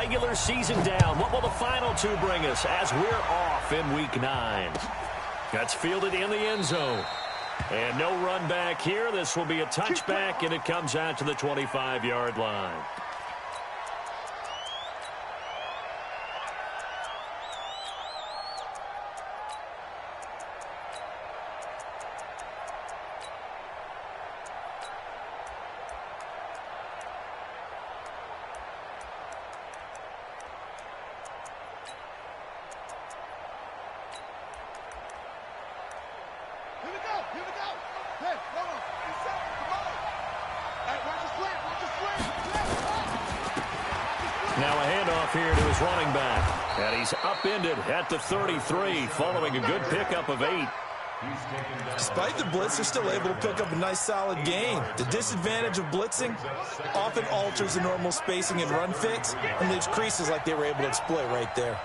regular season down. What will the final two bring us as we're off in Week 9? That's fielded in the end zone. And no run back here. This will be a touchback, and it comes out to the 25-yard line. Now a handoff here to his running back. And he's upended at the 33 following a good pickup of 8. Despite the blitz, they're still able to pick up a nice solid gain. The disadvantage of blitzing often alters the normal spacing and run fits and leaves creases like they were able to exploit right there.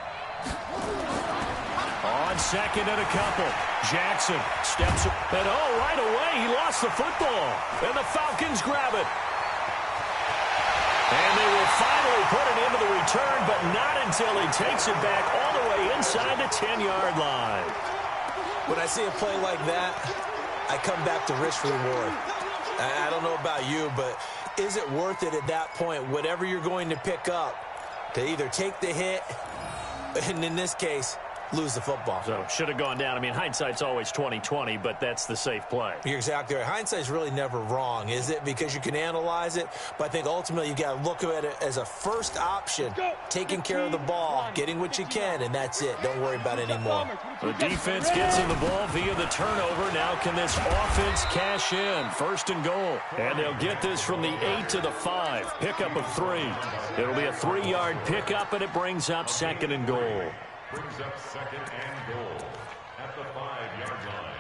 On second and a couple. Jackson steps up. And right away, he lost the football. And the Falcons grab it. And they will finally put it into the return, but not until he takes it back all the way inside the 10-yard line. When I see a play like that, I come back to risk reward. I don't know about you, but is it worth it at that point, whatever you're going to pick up, to either take the hit, and in this case, lose the football? So should have gone down. I mean, hindsight's always 20/20, but that's the safe play. You're exactly right. Hindsight's really never wrong, is it? Because you can analyze it, but I think ultimately you got to look at it as a first option, taking care of the ball, getting what you can, and that's it. Don't worry about it anymore. The defense gets in the ball via the turnover. Now can this offense cash in? First and goal. And they'll get this from the 8 to the 5. Pickup of 3. It'll be a 3-yard pickup, and it brings up second and goal. Brings up second and goal at the 5-yard line.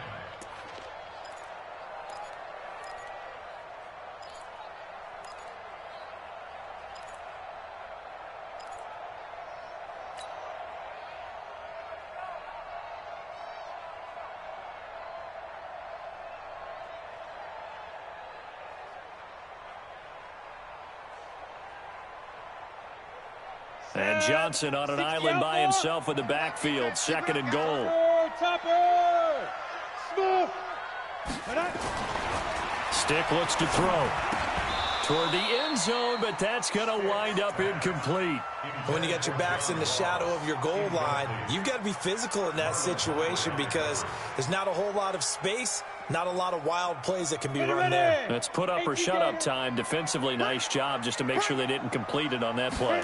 And Johnson on an island by himself in the backfield. Second and goal. Stick looks to throw toward the end zone, but that's going to wind up incomplete. When you got your backs in the shadow of your goal line, you've got to be physical in that situation because there's not a whole lot of space, not a lot of wild plays that can be run there. That's put up or shut up time. Defensively, nice job just to make sure they didn't complete it on that play.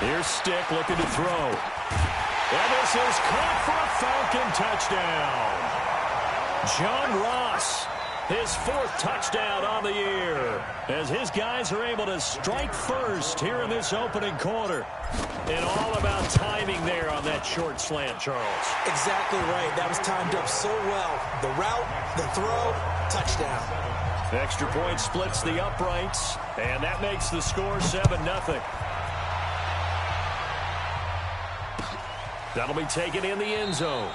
Here's Stick looking to throw. And this is caught for a Falcon touchdown. John Ross, his 4th touchdown on the year, as his guys are able to strike first here in this opening quarter. And all about timing there on that short slant, Charles. Exactly right. That was timed up so well. The route, the throw, touchdown. Extra point splits the uprights, and that makes the score 7-0. That'll be taken in the end zone.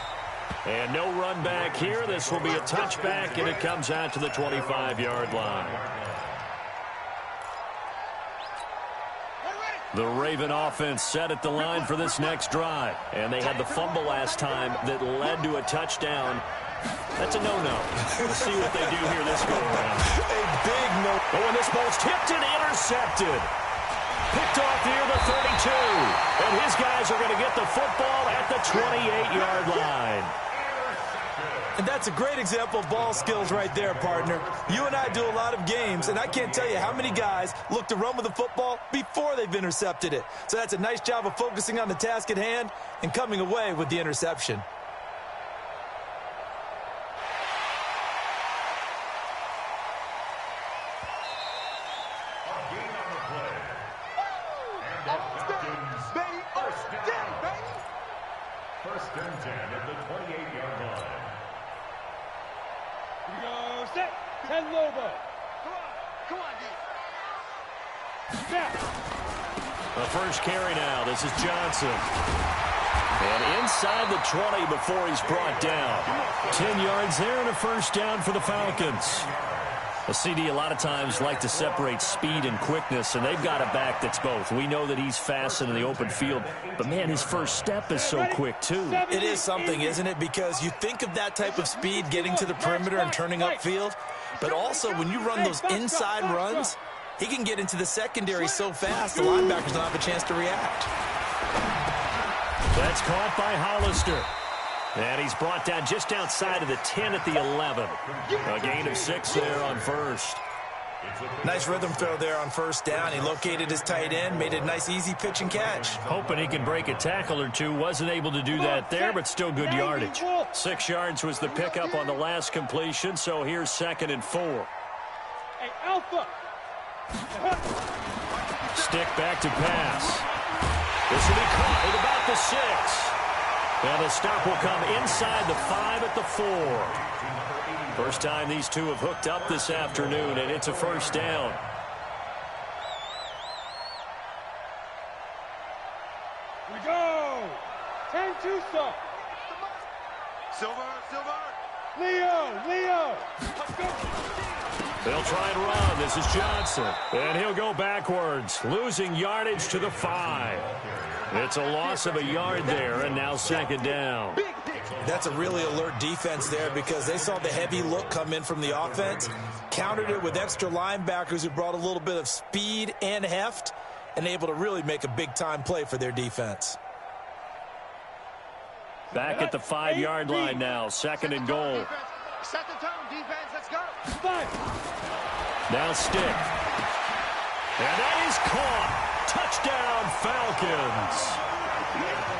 And no run back here. This will be a touchback, and it comes out to the 25-yard line. The Raven offense set at the line for this next drive. And they had the fumble last time that led to a touchdown. That's a no-no. Let's see what they do here this go-around. A big no. Oh, and this ball's tipped and intercepted. Picked off near the 32. And his guys are going to get the football at the 28-yard line. And that's a great example of ball skills right there, partner. You and I do a lot of games, and I can't tell you how many guys look to run with the football before they've intercepted it. So that's a nice job of focusing on the task at hand and coming away with the interception. First and 10 at the 28-yard line. Here we go, set, 10 Lobo. Come on, D. The first carry now. This is Johnson. And inside the 20 before he's brought down. 10 yards there and a first down for the Falcons. A CD a lot of times like to separate speed and quickness, and they've got a back that's both. We know that he's fast in the open field, but, man, his first step is so quick, too. It is something, isn't it? Because you think of that type of speed getting to the perimeter and turning upfield, but also when you run those inside runs, he can get into the secondary so fast the linebackers don't have a chance to react. That's caught by Hollister. And he's brought down just outside of the 10 at the 11. A gain of 6 there on first. Nice rhythm throw there on first down. He located his tight end, made a nice easy pitch and catch. Hoping he can break a tackle or two. Wasn't able to do that there, but still good yardage. 6 yards was the pickup on the last completion, so here's 2nd and 4. Hey, Alpha. Stick back to pass. This will be caught at about the 6. And the stop will come inside the 5 at the 4. First time these two have hooked up this afternoon, and it's a first down. We go. 10-2 stop. Silver. Leo. Let's go. They'll try and run. This is Johnson. And he'll go backwards, losing yardage to the 5. It's a loss of a yard there, and now 2nd down. That's a really alert defense there because they saw the heavy look come in from the offense, countered it with extra linebackers who brought a little bit of speed and heft, and able to really make a big-time play for their defense. Back at the 5-yard line now, 2nd and goal. Set the tone, defense. Let's go. 5. Now Stick. And that is caught. Touchdown, Falcons.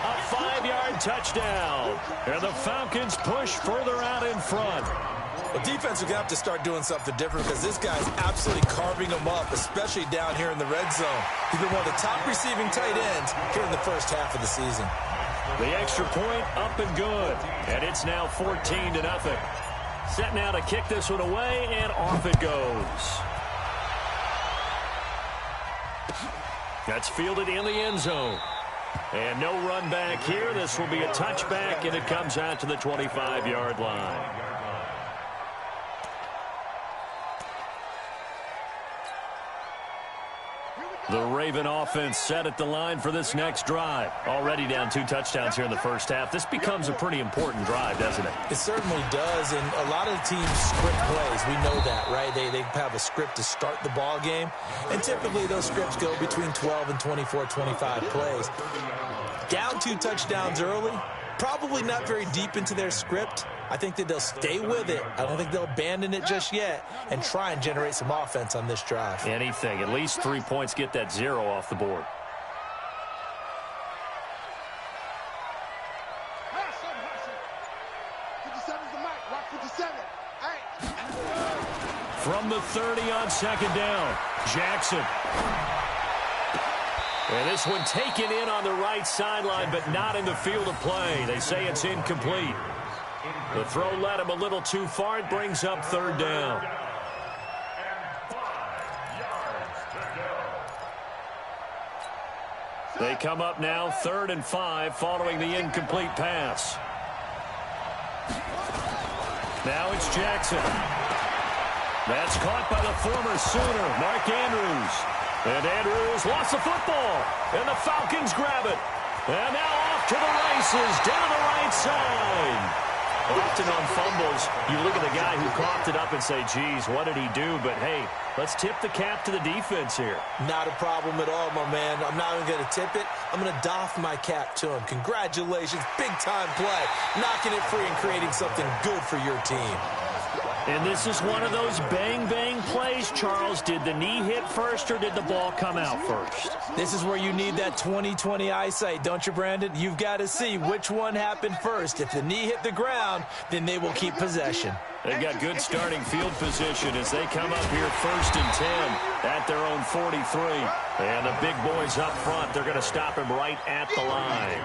A 5-yard touchdown. And the Falcons push further out in front. The defense are going to have to start doing something different because this guy's absolutely carving them up, especially down here in the red zone. He's been one of the top receiving tight ends here in the first half of the season. The extra point up and good. And it's now 14-0. Set now to kick this one away, and off it goes. That's fielded in the end zone. And no run back here. This will be a touchback, and it comes out to the 25-yard line. The Raven offense set at the line for this next drive. Already down 2 touchdowns here in the first half. This becomes a pretty important drive, doesn't it? It certainly does, and a lot of the teams script plays. We know that, right? They have a script to start the ball game, and typically those scripts go between 12 and 24, 25 plays. Down 2 touchdowns early, probably not very deep into their script. I think that they'll stay with it. I don't think they'll abandon it just yet and try and generate some offense on this drive. Anything. At least 3 points, get that 0 off the board. Hustle. 57's the mic. Rock 57. Hey. From the 30 on 2nd down, Jackson. And this one taken in on the right sideline, but not in the field of play. They say it's incomplete. The throw led him a little too far. It brings up 3rd down. They come up now 3rd and 5 following the incomplete pass. Now it's Jackson. That's caught by the former Sooner, Mark Andrews. And Andrews lost the football. And the Falcons grab it. And now off to the races down the right side. Often on fumbles, you look at the guy who coughed it up and say, geez, what did he do? But, hey, let's tip the cap to the defense here. Not a problem at all, my man. I'm not even going to tip it. I'm going to doff my cap to him. Congratulations. Big-time play. Knocking it free and creating something good for your team. And this is one of those bang-bang plays, Charles. Did the knee hit first or did the ball come out first? This is where you need that 20/20 eyesight, don't you, Brandon? You've got to see which one happened first. If the knee hit the ground, then they will keep possession. They've got good starting field position as they come up here 1st and 10 at their own 43. And the big boys up front, they're going to stop him right at the line.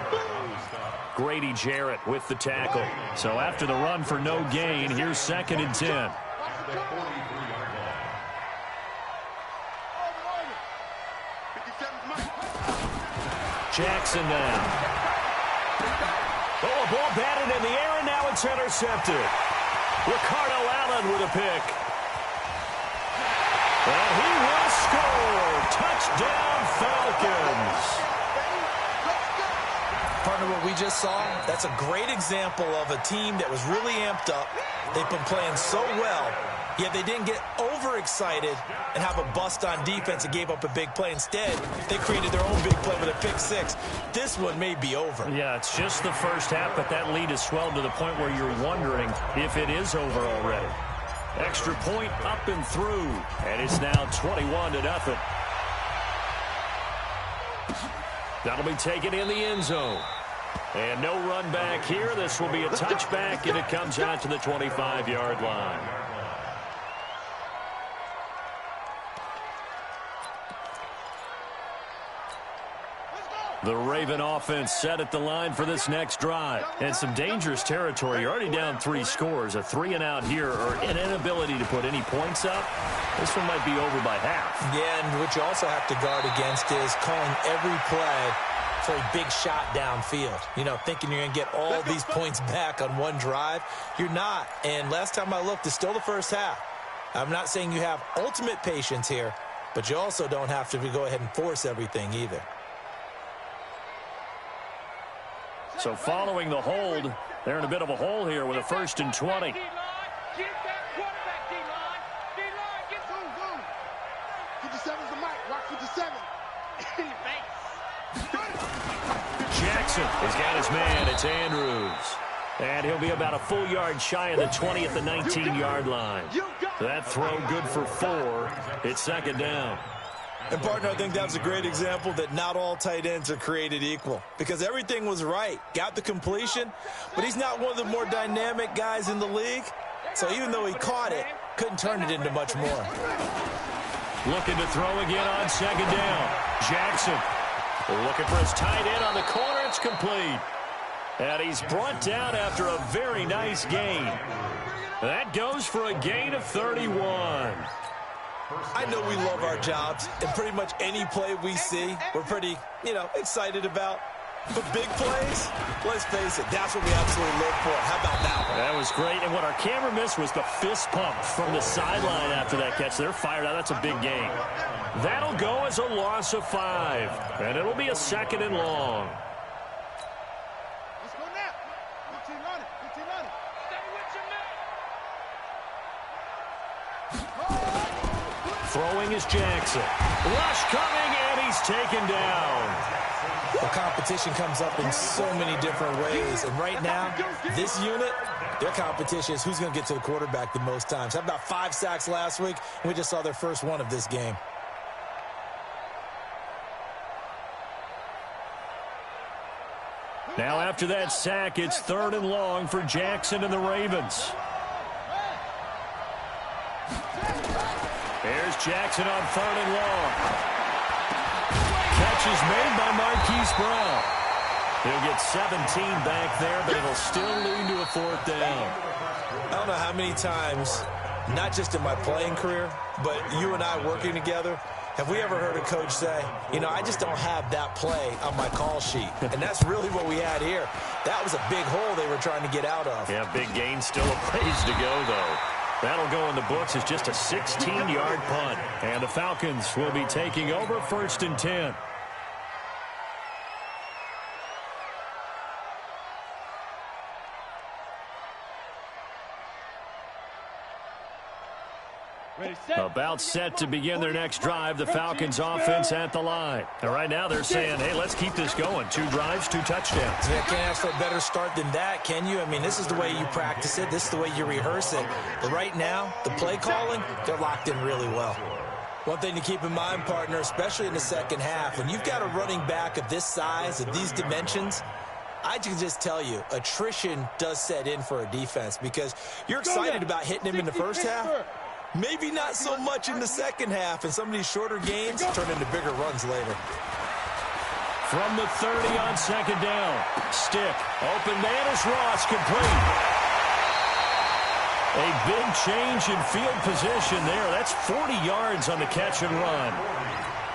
Grady Jarrett with the tackle. So after the run for no gain, here's 2nd and 10. Jackson now. Oh, a ball batted in the air, and now it's intercepted. Ricardo Allen with a pick. Touchdown, Falcons. Partner, what we just saw, that's a great example of a team that was really amped up. They've been playing so well, yet they didn't get overexcited and have a bust on defense and gave up a big play. Instead, they created their own big play with a pick six. This one may be over. Yeah, it's just the first half, but that lead has swelled to the point where you're wondering if it is over already. Extra point up and through, and it's now 21-0. That'll be taken in the end zone. And no run back here. This will be a touchback, and it comes out to the 25-yard line. The Raven offense set at the line for this next drive. And some dangerous territory. You're already down 3 scores. A 3-and-out here or an inability to put any points up. This one might be over by half. Yeah, and what you also have to guard against is calling every play for a big shot downfield. You know, thinking you're going to get all these points back on one drive. You're not. And last time I looked, it's still the first half. I'm not saying you have ultimate patience here, but you also don't have to go ahead and force everything either. So following the hold, they're in a bit of a hole here with a 1st and 20. Jackson has got his man. It's Andrews. And he'll be about a full yard shy of the 20 at the 19-yard line. That throw good for 4. It's 2nd down. And, partner, I think that was a great example that not all tight ends are created equal. Because everything was right. Got the completion, but he's not one of the more dynamic guys in the league. So even though he caught it, couldn't turn it into much more. Looking to throw again on 2nd down. Jackson looking for his tight end on the corner. It's complete. And he's brought down after a very nice gain. That goes for a gain of 31. I know we love our jobs, and pretty much any play we see, we're pretty, excited about. But big plays, let's face it, that's what we absolutely live for. How about that one? That was great, and what our camera missed was the fist pump from the sideline after that catch. They're fired out. That's a big gain. That'll go as a loss of 5, and it'll be a 2nd and long. Let's go now. 15 on it. 15 on it. Stay with your man. Throwing is Jackson. Rush coming, and he's taken down. The competition comes up in so many different ways. And right now, this unit, their competition is who's going to get to the quarterback the most times. How about 5 sacks last week? And we just saw their first one of this game. Now after that sack, it's 3rd and long for Jackson and the Ravens. There's Jackson on 3rd and long. Catch is made by Marquise Brown. He'll get 17 back there, but it'll still lead to a 4th down. I don't know how many times, not just in my playing career, but you and I working together, have we ever heard a coach say, I just don't have that play on my call sheet. And that's really what we had here. That was a big hole they were trying to get out of. Yeah, big gain, still a ways to go, though. That'll go in the books as just a 16-yard punt. And the Falcons will be taking over 1st and 10. About set to begin their next drive. The Falcons offense at the line. And right now they're saying, hey, let's keep this going. 2 drives, 2 touchdowns. Yeah, can't ask for a better start than that, can you? I mean, this is the way you practice it. This is the way you rehearse it. But right now, the play calling, they're locked in really well. One thing to keep in mind, partner, especially in the second half, when you've got a running back of this size, of these dimensions, I can just tell you, attrition does set in for a defense because you're excited about hitting him in the first half. Maybe not so much in the second half, and some of these shorter gains turn into bigger runs later. From the 30 on 2nd down. Stick. Open man is Ross, complete. A big change in field position there. That's 40 yards on the catch and run.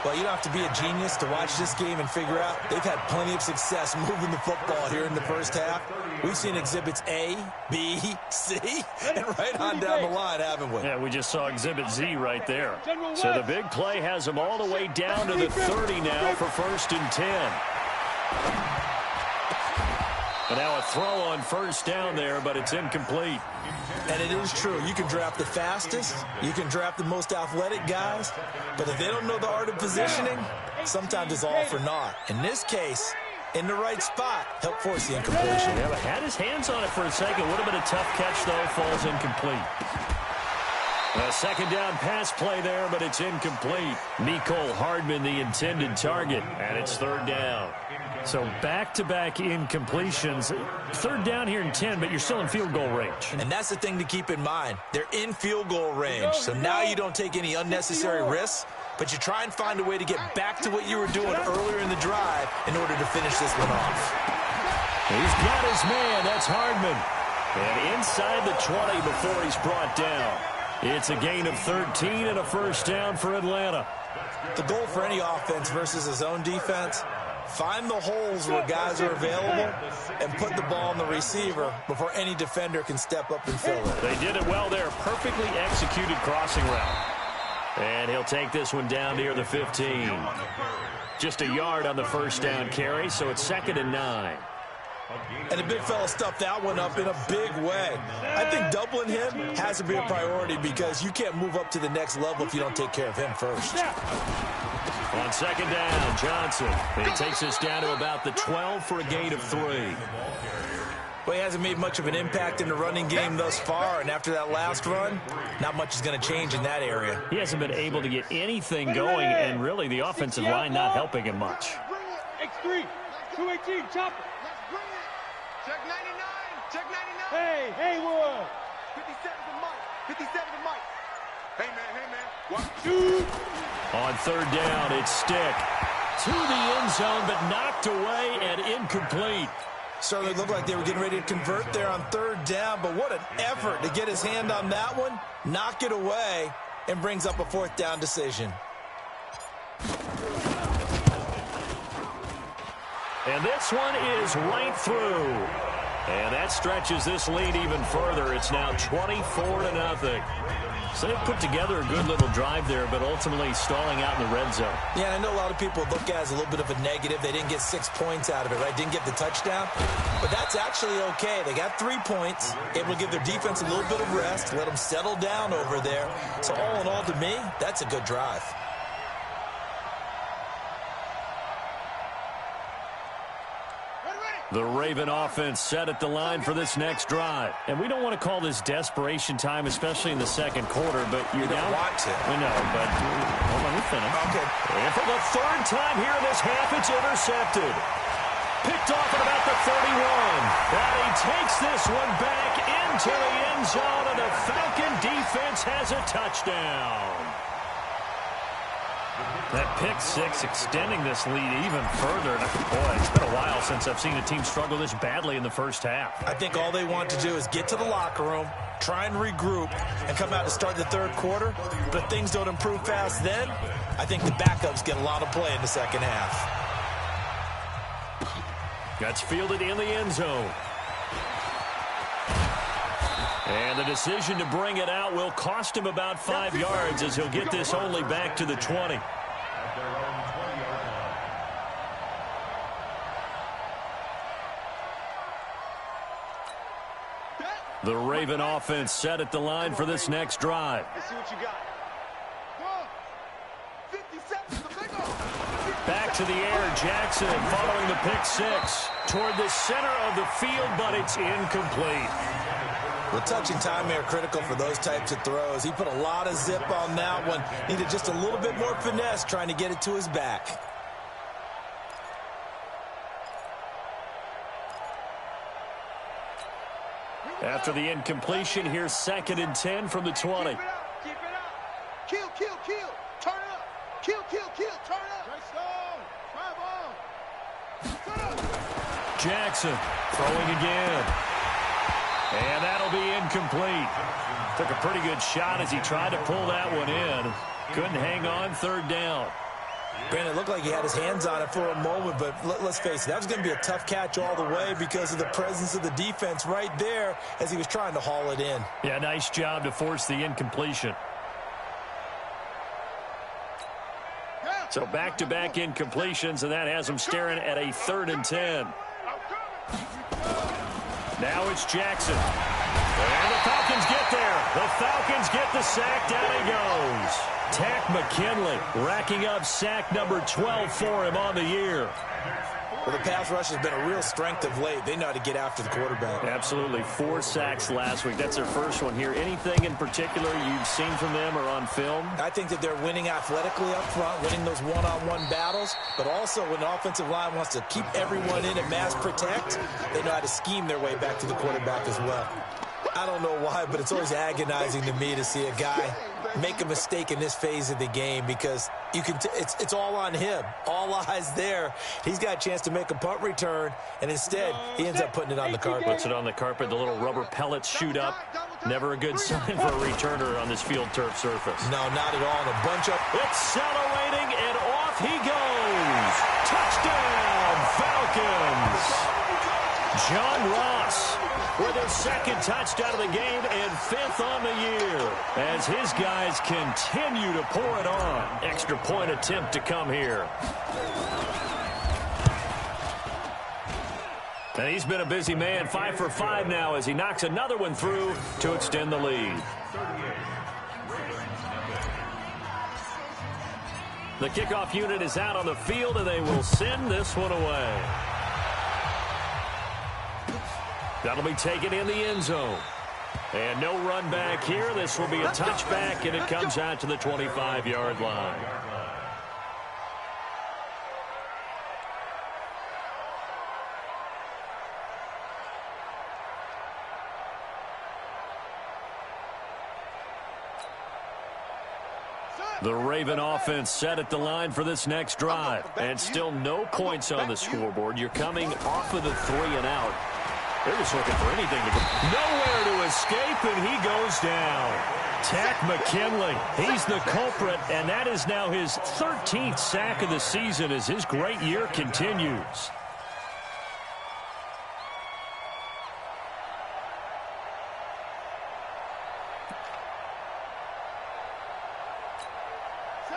Well, you don't have to be a genius to watch this game and figure out they've had plenty of success moving the football here in the first half. We've seen exhibits A, B, C, and right on down the line, haven't we? Yeah, we just saw exhibit Z right there. So the big play has them all the way down to the 30 now for 1st and 10. But now a throw on 1st down there, but it's incomplete. And it is true. You can draft the fastest. You can draft the most athletic guys. But if they don't know the art of positioning, sometimes it's all for naught. In this case, in the right spot, help force the incompletion. Yeah, but had his hands on it for a second. Would have been a tough catch, though. Falls incomplete. A 2nd down pass play there, but it's incomplete. Mecole Hardman, the intended target, and it's 3rd down. So back-to-back incompletions. 3rd down here in 10, but you're still in field goal range. And that's the thing to keep in mind. They're in field goal range. So now you don't take any unnecessary risks, but you try and find a way to get back to what you were doing earlier in the drive in order to finish this one off. He's got his man. That's Hardman. And inside the 20 before he's brought down. It's a gain of 13 and a 1st down for Atlanta. The goal for any offense versus a zone defense, find the holes where guys are available and put the ball on the receiver before any defender can step up and fill it. They did it well there. Perfectly executed crossing route. And he'll take this one down near the 15. Just a yard on the 1st down carry, so it's 2nd and 9. And the big fella stuffed that one up in a big way. I think doubling him has to be a priority because you can't move up to the next level if you don't take care of him first. On 2nd down, Johnson. He takes us down to about the 12 for a gain of 3. Well, he hasn't made much of an impact in the running game thus far, and after that last run, not much is going to change in that area. He hasn't been able to get anything going, and really the offensive line not helping him much. X3, 218, chopper. Check 99. Check 99. Hey, Haywood. 57 to Mike. 57 to Mike. Hey, man. 1, 2. On 3rd down, it's Stick. To the end zone, but knocked away and incomplete. Certainly looked like they were getting ready to convert there on 3rd down, but what an effort to get his hand on that one, knock it away, and brings up a 4th down decision. And this one is right through. And that stretches this lead even further. It's now 24-0. So they've put together a good little drive there, but ultimately stalling out in the red zone. Yeah, I know a lot of people look at it as a little bit of a negative. They didn't get 6 points out of it, right? Didn't get the touchdown. But that's actually okay. They got 3 points, able to give their defense a little bit of rest, let them settle down over there. So all in all, to me, that's a good drive. The Raven offense set at the line for this next drive. And we don't want to call this desperation time, especially in the 2nd quarter, but you're down. You don't want to. We know, but hold on, we finish. Okay. And for the 3rd time here in this half, it's intercepted. Picked off at about the 31. And he takes this one back into the end zone, and the Falcon defense has a touchdown. That pick 6 extending this lead even further. Boy, it's been a while since I've seen a team struggle this badly in the first half. I think all they want to do is get to the locker room, try and regroup, and come out to start the 3rd quarter. But if things don't improve fast then, I think the backups get a lot of play in the 2nd half. That's fielded in the end zone. And the decision to bring it out will cost him about 5 yards as he'll get this only back to the 20. The Raven offense set at the line for this next drive. Let's see what you got. Go. 57. Back to the air, Jackson following the pick 6. Toward the center of the field, but it's incomplete. Well, touch and timing are critical for those types of throws. He put a lot of zip on that one. Needed just a little bit more finesse trying to get it to his back. After the incompletion, here's 2nd and 10 from the 20. Keep it up. Kill. Turn it up. Kill. Turn it up. Drive on. Jackson throwing again. And that'll be incomplete. Took a pretty good shot as he tried to pull that one in. Couldn't hang on 3rd down. Brandon, it looked like he had his hands on it for a moment, but let's face it, that was going to be a tough catch all the way because of the presence of the defense right there as he was trying to haul it in. Yeah, nice job to force the incompletion. So back-to-back incompletions, and that has him staring at a 3rd and 10. Now it's Jackson. And the Falcons get there. The Falcons get the sack. Down he goes. Tack McKinley racking up sack number 12 for him on the year. Well, the pass rush has been a real strength of late. They know how to get after the quarterback. Absolutely. 4 sacks last week. That's their first one here. Anything in particular you've seen from them or on film? I think that they're winning athletically up front, winning those one-on-one battles, but also when the offensive line wants to keep everyone in and mass protect, they know how to scheme their way back to the quarterback as well. I don't know why, but it's always agonizing to me to see a guy make a mistake in this phase of the game because you can it's all on him. All eyes there. He's got a chance to make a punt return, and instead he ends up putting it on the carpet. Puts it on the carpet. The little rubber pellets shoot up. Never a good sign for a returner on this field turf surface. No, not at all. And a bunch of accelerating, and off he goes. Touchdown, Falcons. John Ross with his 2nd touchdown of the game and 5th on the year as his guys continue to pour it on. Extra point attempt to come here. And he's been a busy man, 5 for 5 now as he knocks another one through to extend the lead. The kickoff unit is out on the field, and they will send this one away. That'll be taken in the end zone. And no run back here. This will be a touchback, and it comes out to the 25-yard line. The Raven offense set at the line for this next drive. And still no points on the scoreboard. You're coming off of the 3 and out. They're just looking for anything to go. Nowhere to escape, and he goes down. Tack McKinley, he's the culprit, and that is now his 13th sack of the season as his great year continues.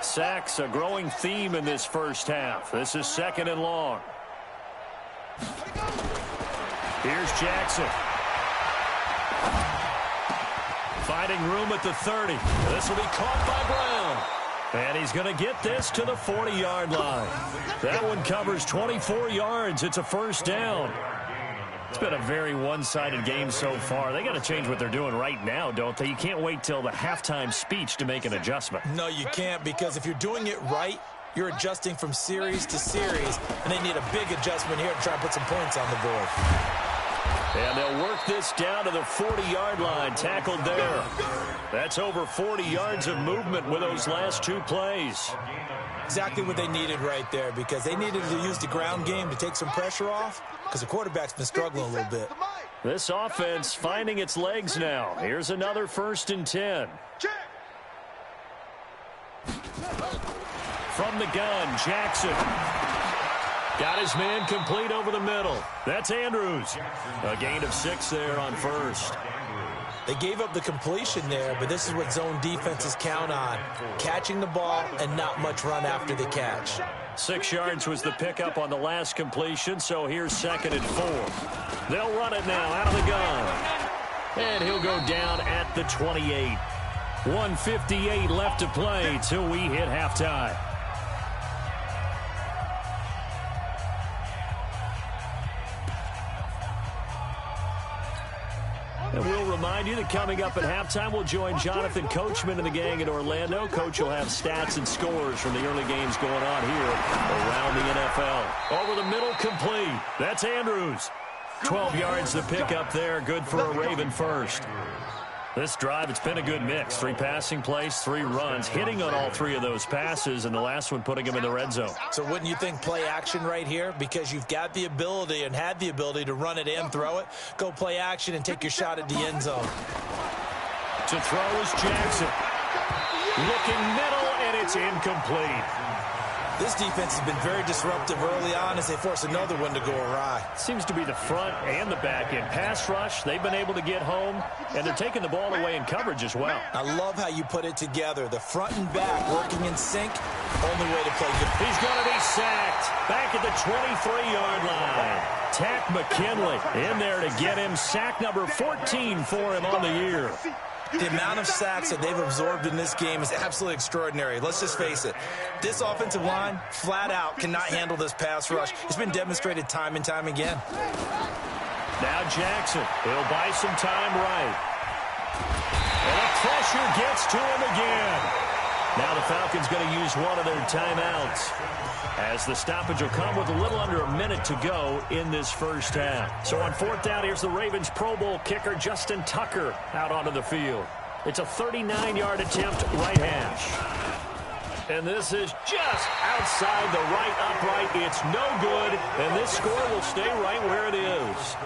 Sacks, a growing theme in this first half. This is 2nd and long. Here's Jackson. Finding room at the 30. This will be caught by Brown. And he's going to get this to the 40-yard line. That one covers 24 yards. It's a 1st down. It's been a very one-sided game so far. They got to change what they're doing right now, don't they? You can't wait till the halftime speech to make an adjustment. No, you can't, because if you're doing it right, you're adjusting from series to series, and they need a big adjustment here to try and put some points on the board. And they'll work this down to the 40-yard line, tackled there. That's over 40 yards of movement with those last 2 plays. Exactly what they needed right there, because they needed to use the ground game to take some pressure off, because the quarterback's been struggling a little bit. This offense finding its legs now. Here's another 1st and 10. From the gun, Jackson. Got his man complete over the middle. That's Andrews. A gain of 6 there on 1st. They gave up the completion there, but this is what zone defenses count on. Catching the ball and not much run after the catch. 6 yards was the pickup on the last completion, so here's 2nd and 4. They'll run it now out of the gun. And he'll go down at the 28. 1:58 left to play till we hit halftime. And we'll remind you that coming up at halftime, we'll join Jonathan Coachman and the gang in Orlando. Coach will have stats and scores from the early games going on here around the NFL. Over the middle, complete. That's Andrews. 12 yards to pick up there. Good for a Raven 1st. This drive, it's been a good mix. 3 passing plays, 3 runs, hitting on all 3 of those passes, and the last one putting him in the red zone. So wouldn't you think play action right here? Because you've got the ability and had the ability to run it and throw it. Go play action and take your shot at the end zone. To throw is Jackson. Looking middle, and it's incomplete. This defense has been very disruptive early on as they force another one to go awry. Seems to be the front and the back end. Pass rush, they've been able to get home, and they're taking the ball away in coverage as well. I love how you put it together. The front and back working in sync, only way to play good. He's going to be sacked back at the 23-yard line. Tack McKinley in there to get him. Sack number 14 for him on the year. The amount of sacks that they've absorbed in this game is absolutely extraordinary. Let's just face it. This offensive line, flat out, cannot handle this pass rush. It's been demonstrated time and time again. Now Jackson. He'll buy some time right. And the pressure gets to him again. Now the Falcons going to use one of their timeouts, as the stoppage will come with a little under a minute to go in this first half. So on fourth down, here's the Ravens Pro Bowl kicker Justin Tucker out onto the field. It's a 39-yard attempt, right hash. And this is just outside the right upright. It's no good, and this score will stay right where it is.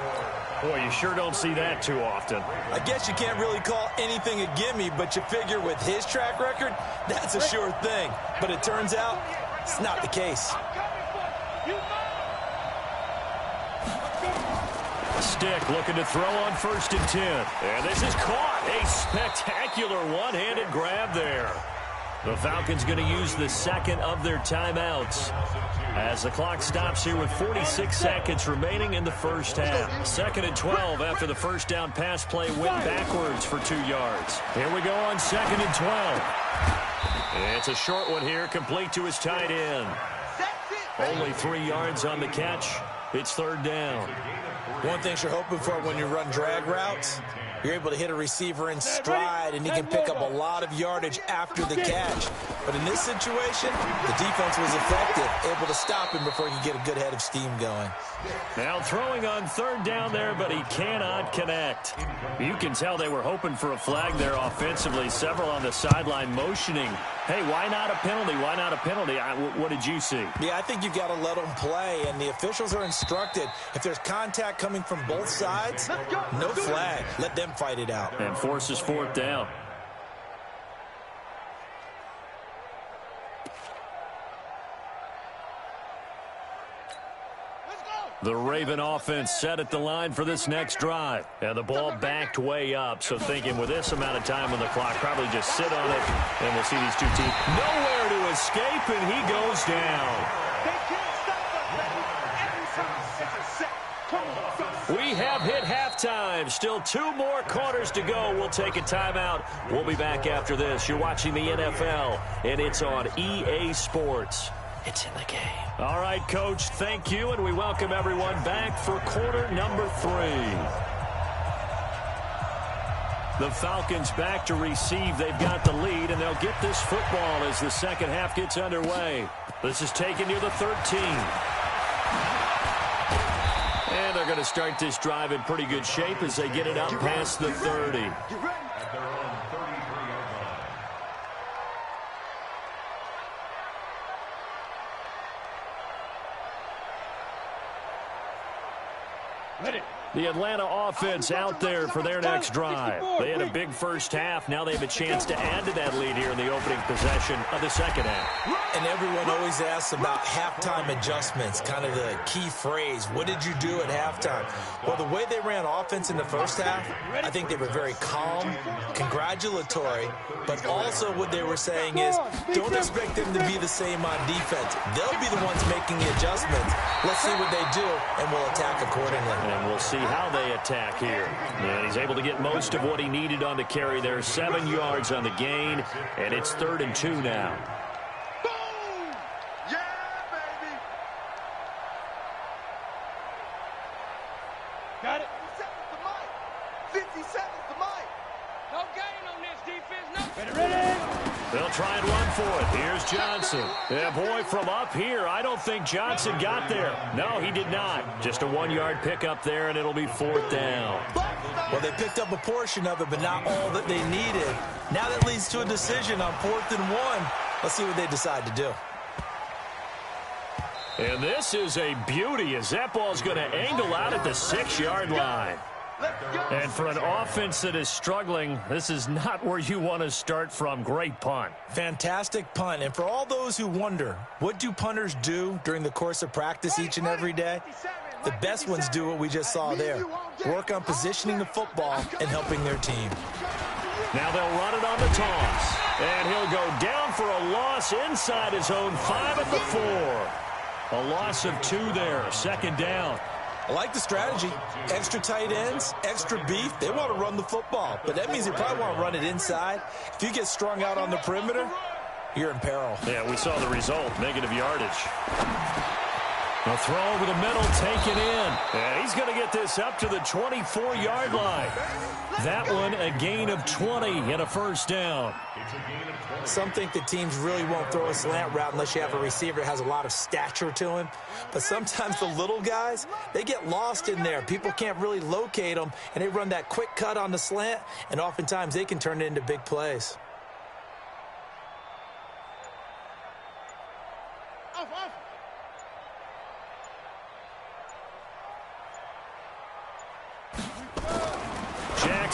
Boy, you sure don't see that too often. I guess you can't really call anything a gimme, but you figure with his track record, that's a sure thing. But it turns out it's not the case. Stick looking to throw on 1st and 10. And this is caught. A spectacular one-handed grab there. The Falcons going to use the second of their timeouts as the clock stops here with 46 seconds remaining in the first half. 2nd and 12 after the first down pass play went backwards for 2 yards. Here we go on 2nd and 12. It's a short one here, complete to his tight end. Only 3 yards on the catch. It's 3rd down. One thing you're hoping for when you run drag routes, you're able to hit a receiver in stride, and he can pick up a lot of yardage after the catch. But in this situation, the defense was effective, able to stop him before he could get a good head of steam going. Now throwing on 3rd down there, but he cannot connect. You can tell they were hoping for a flag there offensively. Several on the sideline motioning, hey, why not a penalty? Why not a penalty? What did you see? Yeah, I think you've got to let them play, and the officials are instructed, if there's contact coming from both sides, no flag. Let them fight it out. And forces 4th down. The Raven offense set at the line for this next drive. And the ball backed way up, so thinking with this amount of time on the clock, probably just sit on it, and we'll see these two teams. Nowhere to escape, and he goes down. We have hit halftime. Still 2 more quarters to go. We'll take a timeout. We'll be back after this. You're watching the NFL, and it's on EA Sports. It's in the game. All right, Coach, thank you, and we welcome everyone back for quarter number 3. The Falcons back to receive. They've got the lead, and they'll get this football as the second half gets underway. This is taken near the 13. And they're going to start this drive in pretty good shape as they get it up past the 30. The Atlanta offense out there for their next drive. They had a big first half. Now they have a chance to add to that lead here in the opening possession of the second half. And everyone always asks about halftime adjustments, kind of the key phrase. What did you do at halftime? Well, the way they ran offense in the first half, I think they were very calm, congratulatory, but also what they were saying is, don't expect them to be the same on defense. They'll be the ones making the adjustments. Let's see what they do, and we'll attack accordingly. And we'll see how they attack here. And he's able to get most of what he needed on the carry there. 7 yards on the gain, and it's 3rd and 2 now. Boom! Yeah, baby! Got it? 50 seconds to Mike. No gain on this defense. No. Ready? They'll try and run for it. Here's Johnson. Yeah, boy, from up here, I don't think Johnson got there. No, he did not. Just a 1-yard pickup there, and it'll be 4th down. Well, they picked up a portion of it, but not all that they needed. Now that leads to a decision on 4th and 1. Let's see what they decide to do. And this is a beauty as that ball's going to angle out at the 6-yard line. And for an offense that is struggling, this is not where you want to start from. Great punt. Fantastic punt. And for all those who wonder, what do punters do during the course of practice each and every day? The best ones do what we just saw there. Work on positioning the football and helping their team. Now they'll run it on the toss. And he'll go down for a loss inside his own 5 at the 4. A loss of 2 there. Second down. I like the strategy. Extra tight ends, extra beef. They want to run the football, but that means they probably want to run it inside. If you get strung out on the perimeter, you're in peril. Yeah, we saw the result. Negative yardage. A throw over the middle, taken in. And he's going to get this up to the 24-yard line. That one, a gain of 20 and a first down. Some think that teams really won't throw a slant route unless you have a receiver that has a lot of stature to him. But sometimes the little guys, they get lost in there. People can't really locate them, and they run that quick cut on the slant, and oftentimes they can turn it into big plays.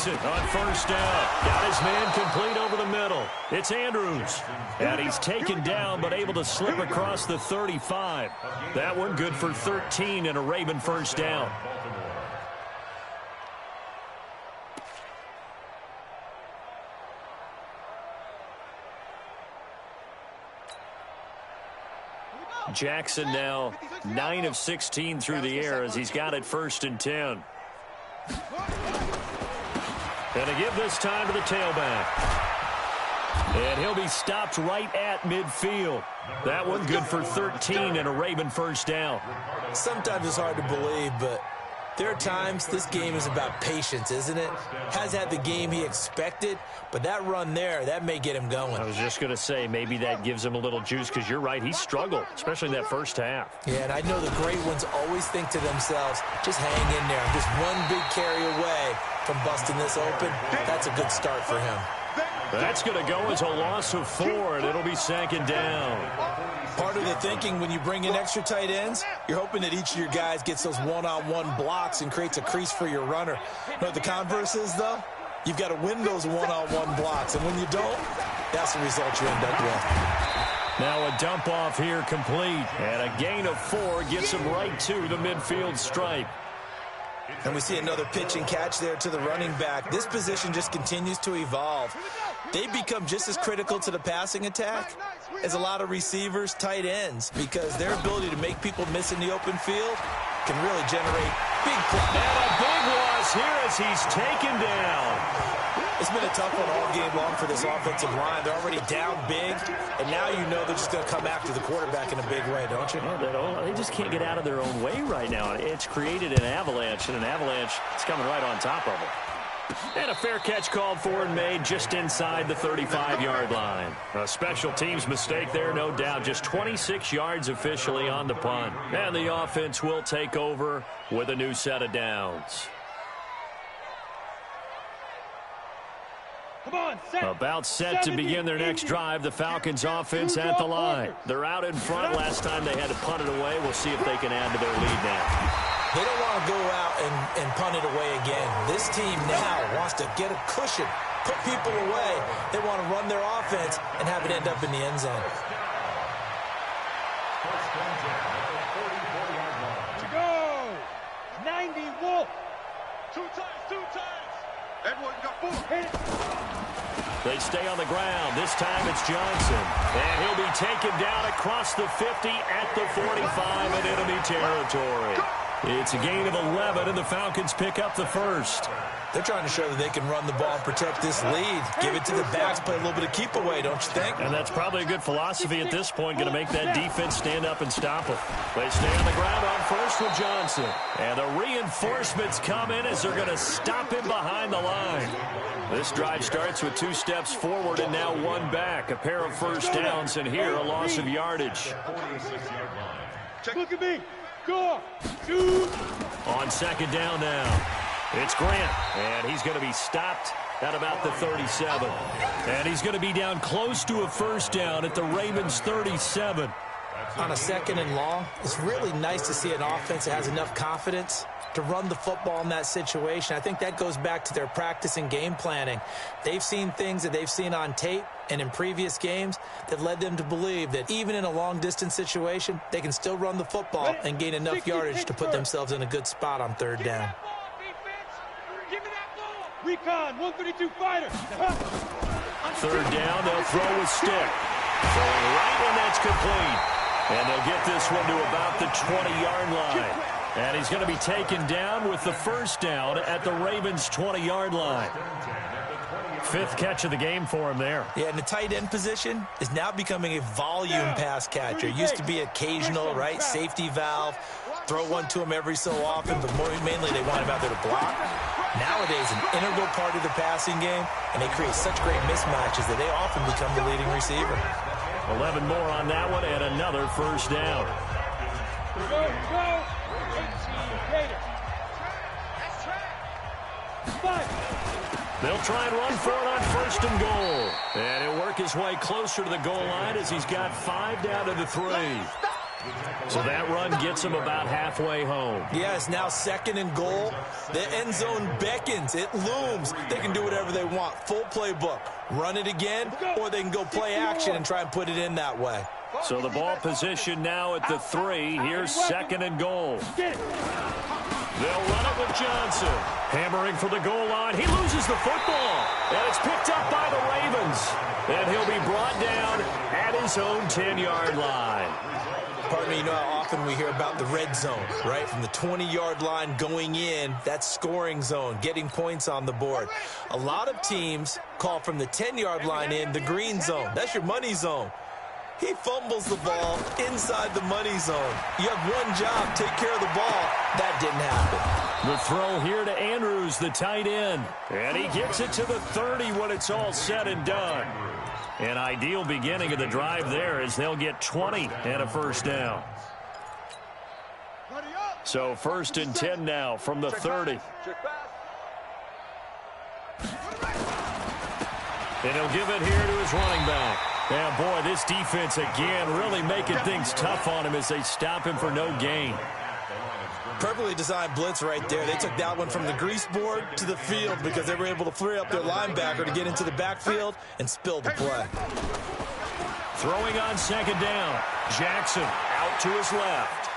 On first down. Got his man complete over the middle. It's Andrews. And he's taken down but able to slip across the 35. That one good for 13 and a Raven first down. Jackson now 9 of 16 through the air as he's got it first and 10. And to give this time to the tailback. And he'll be stopped right at midfield. That one good for 13 and a Raven first down. Sometimes it's hard to believe, but there are times this game is about patience, isn't it? Has had the game he expected, but that run there, that may get him going. I was just going to say, maybe that gives him a little juice, because you're right, he struggled, especially in that first half. Yeah, and I know the great ones always think to themselves, just hang in there. I'm just one big carry away from busting this open. That's a good start for him. That's going to go as a loss of 4, and it'll be second down. Part of the thinking when you bring in extra tight ends, you're hoping that each of your guys gets those one-on-one blocks and creates a crease for your runner. You know what the converse is, though? You've got to win those one-on-one blocks, and when you don't, that's the result you end up with. Now a dump off here complete, and a gain of 4 gets him right to the midfield stripe. And we see another pitch and catch there to the running back. This position just continues to evolve. They become just as critical to the passing attack as a lot of receivers, tight ends, because their ability to make people miss in the open field can really generate big plays. And a big loss here as he's taken down. It's been a tough one all game long for this offensive line. They're already down big, and now you know they're just going to come after the quarterback in a big way, don't you? Well, they just can't get out of their own way right now. It's created an avalanche, and an avalanche is coming right on top of them. And a fair catch called for and made just inside the 35-yard line. A special teams mistake there, no doubt. Just 26 yards officially on the punt. And the offense will take over with a new set of downs. About set to begin their next drive. The Falcons offense at the line. They're out in front. Last time they had to punt it away. We'll see if they can add to their lead now. They don't want to go out and punt it away again. This team now wants to get a cushion, put people away. They want to run their offense and have it end up in the end zone. To go! 90 Wolf! Two times! Everyone got 4. They stay on the ground. This time it's Johnson. And he'll be taken down across the 50 at the 45 in enemy territory. It's a gain of 11, and the Falcons pick up the first. They're trying to show that they can run the ball and protect this lead. Give it to the backs, play a little bit of keep away, don't you think? And that's probably a good philosophy at this point, going to make that defense stand up and stop them. They stay on the ground on first with Johnson. And the reinforcements come in as they're going to stop him behind the line. This drive starts with 2 steps forward and now 1 back. A pair of first downs, and here a loss of yardage. Look at me. Go. Shoot. On second down now. It's Grant, and he's going to be stopped at about the 37. And he's going to be down close to a first down at the Ravens' 37. On a second and long, it's really nice to see an offense that has enough confidence to run the football in that situation. I think that goes back to their practice and game planning. They've seen things that they've seen on tape and in previous games that led them to believe that even in a long-distance situation, they can still run the football and gain enough yardage to put themselves in a good spot on third down. Recon, 132 fighter. Third down, they'll throw with stick. Throwing right, and that's complete. And they'll get this one to about the 20-yard line. And he's going to be taken down with the first down at the Ravens' 20-yard line. Fifth catch of the game for him there. Yeah, and the tight end position is now becoming a volume pass catcher. It used to be occasional, right? Safety valve. Throw one to him every so often, but mainly they want him out there to block. Nowadays, an integral part of the passing game, and they create such great mismatches that they often become the leading receiver. 11 more on that one, and another first down. Go, go. 18 Gator. They'll try and run for it on first and goal. And he'll work his way closer to the goal line as he's got 5 down to the 3. So that run gets him about halfway home. Yeah, it's now second and goal. The end zone beckons. It looms. They can do whatever they want. Full playbook. Run it again, or they can go play action and try and put it in that way. So the ball position now at the 3. Here's second and goal. They'll run it with Johnson. Hammering for the goal line. He loses the football. And it's picked up by the Ravens. And he'll be brought down at his own 10-yard line. Pardon me, you know how often we hear about the red zone, right? From the 20-yard line going in, that's scoring zone, getting points on the board. A lot of teams call from the 10-yard line in the green zone. That's your money zone. He fumbles the ball inside the money zone. You have one job, take care of the ball. That didn't happen. The throw here to Andrews, the tight end. And he gets it to the 30 when it's all said and done. An ideal beginning of the drive there as they'll get 20 and a first down. So first and 10 now from the 30. And he'll give it here to his running back. And boy, this defense again really making things tough on him as they stop him for no gain. Perfectly designed blitz right there. They took that one from the grease board to the field because they were able to free up their linebacker to get into the backfield and spill the play. Throwing on second down. Jackson out to his left.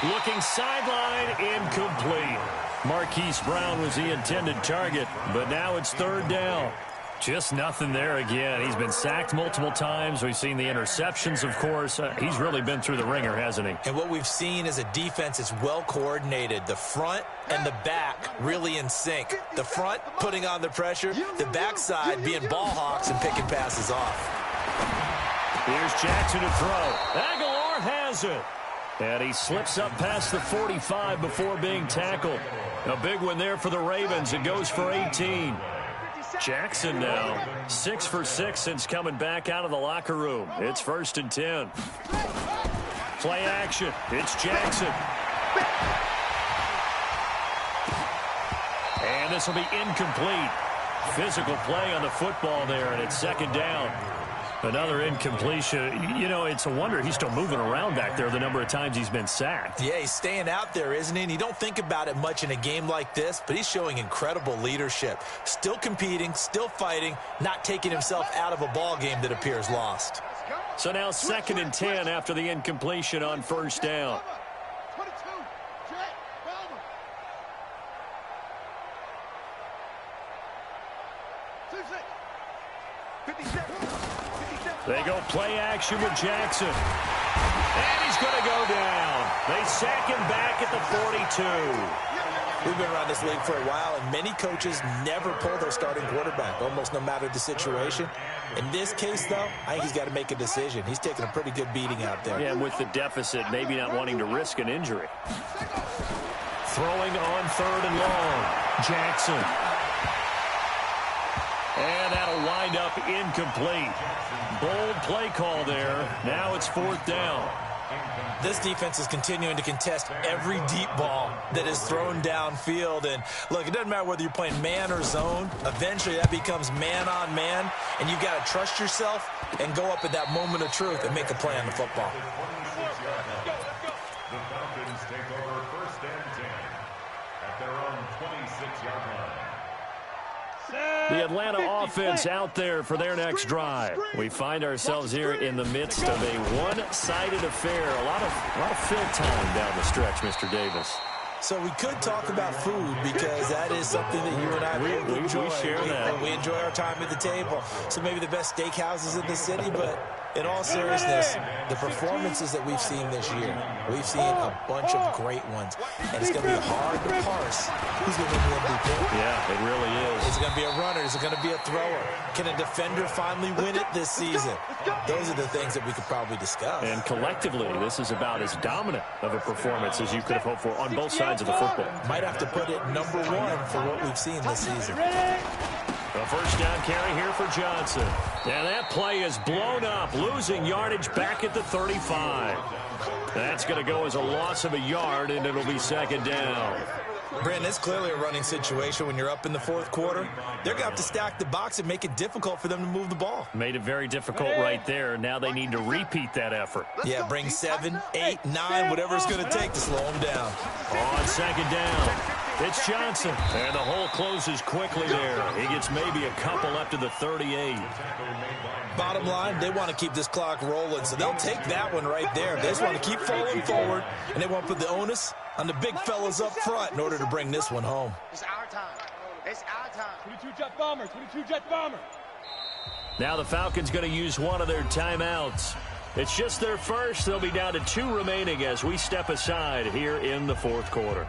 Looking sideline, incomplete. Marquise Brown was the intended target, but now it's third down. Just nothing there again. He's been sacked multiple times. We've seen the interceptions, of course. He's really been through the ringer, hasn't he? And what we've seen is a defense that's well coordinated. The front and the back really in sync. The front putting on the pressure. The backside being ball hawks and picking passes off. Here's Jackson to throw. Aguilar has it. And he slips up past the 45 before being tackled. A big one there for the Ravens. It goes for 18. Jackson now 6 for 6 since coming back out of the locker room. It's first and 10. Play action. It's Jackson. And this will be incomplete. Physical play on the football there, and it's second down. Another incompletion. You know, it's a wonder he's still moving around back there the number of times he's been sacked. Yeah, he's staying out there, isn't he? And you don't think about it much in a game like this, but he's showing incredible leadership. Still competing, still fighting, not taking himself out of a ball game that appears lost. So now second and 10 after the incompletion on first down. They go play action with Jackson. And he's going to go down. They sack him back at the 42. We've been around this league for a while, and many coaches never pull their starting quarterback, almost no matter the situation. In this case, though, I think he's got to make a decision. He's taking a pretty good beating out there. Yeah, and with the deficit, maybe not wanting to risk an injury. Throwing on third and long. Jackson. And that'll wind up incomplete. Bold play call there. Now it's fourth down. This defense is continuing to contest every deep ball that is thrown downfield. And, look, it doesn't matter whether you're playing man or zone. Eventually, that becomes man on man. And you've got to trust yourself and go up at that moment of truth and make a play on the football. The Falcons take over 1st and 10 at their own 26-yard line. The Atlanta offense out there for their next drive. We find ourselves here in the midst of a one-sided affair. A lot of fill time down the stretch, Mr. Davis. So we could talk about food because that is something that you and I really enjoy. We share that. We enjoy our time at the table. So maybe the best steakhouses in the city, but in all seriousness, the performances that we've seen this year, we've seen a bunch of great ones. And it's going to be hard to parse who's going to win the MVP. Yeah, it really is. Is it going to be a runner? Is it going to be a thrower? Can a defender finally win it this season? Those are the things that we could probably discuss. And collectively, this is about as dominant of a performance as you could have hoped for on both sides of the football. Might have to put it #1 for what we've seen this season. A first down carry here for Johnson. And that play is blown up, losing yardage back at the 35. That's going to go as a loss of a yard, and it'll be 2nd down. Brandon, it's clearly a running situation when you're up in the 4th quarter. They're going to have to stack the box and make it difficult for them to move the ball. Made it very difficult right there. Now they need to repeat that effort. Yeah, bring 7, 8, 9, whatever it's going to take to slow them down. On 2nd down, it's Johnson. And the hole closes quickly there. He gets maybe a couple up to the 38. Bottom line, they want to keep this clock rolling, so they'll take that one right there. They just want to keep falling forward, and they want to put the onus on the big fellas up front in order to bring this one home. It's our time. It's our time. 22 Jet Bomber, 22 Jet Bomber. Now the Falcons going to use one of their timeouts. It's just their first. They'll be down to 2 remaining as we step aside here in the 4th quarter.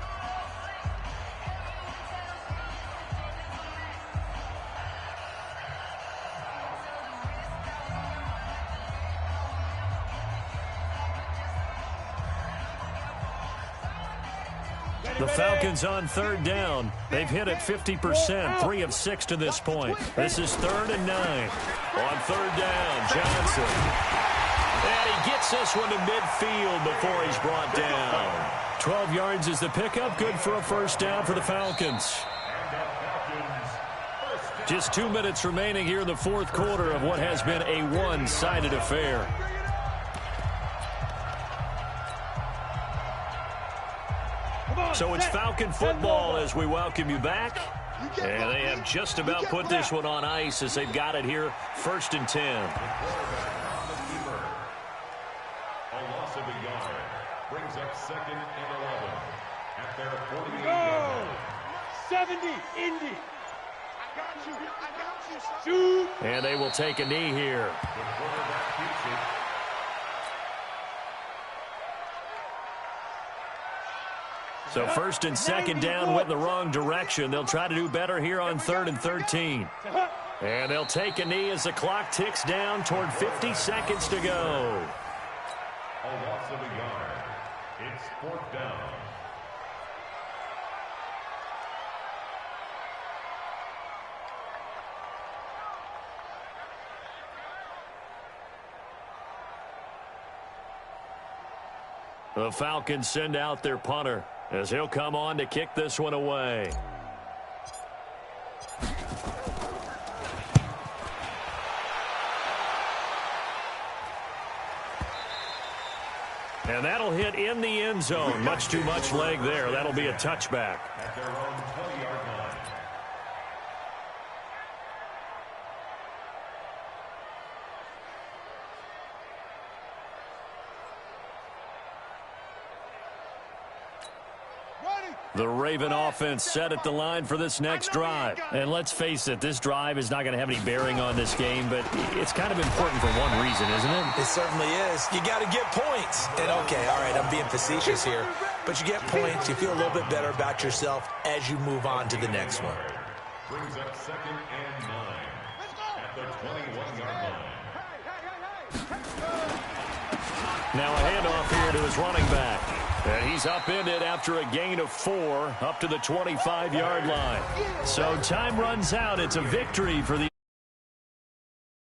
The Falcons on 3rd down. They've hit it 50%, 3 of 6 to this point. This is 3rd and 9. On 3rd down, Johnson. And he gets this one to midfield before he's brought down. 12 yards is the pickup. Good for a first down for the Falcons. Just 2 minutes remaining here in the 4th quarter of what has been a one-sided affair. So it's Falcon football as we welcome you back. And they have just about put this one on ice as they've got it here, 1st and 10. A loss of a yard brings up 2nd and 11 at their 48-yard line. 70, Indy. I got you, son. Shoot. And they will take a knee here. The quarterback keeps it. So 1st and 2nd down went in the wrong direction. They'll try to do better here on 3rd and 13. And they'll take a knee as the clock ticks down toward 50 seconds to go. A loss of a yard. It's 4th down. The Falcons send out their punter as he'll come on to kick this one away. And that'll hit in the end zone. Much too much leg there. That'll be a touchback. At their own 20-yard line. The Raven offense set at the line for this next drive. And let's face it, this drive is not going to have any bearing on this game, but it's kind of important for one reason, isn't it? It certainly is. You got to get points. And okay, all right, I'm being facetious here, but you get points, you feel a little bit better about yourself as you move on to the next one. Brings up 2nd and 9 at the 21-yard line. Now a handoff here to his running back. And he's upended after a gain of 4 up to the 25-yard line. So time runs out. It's a victory for the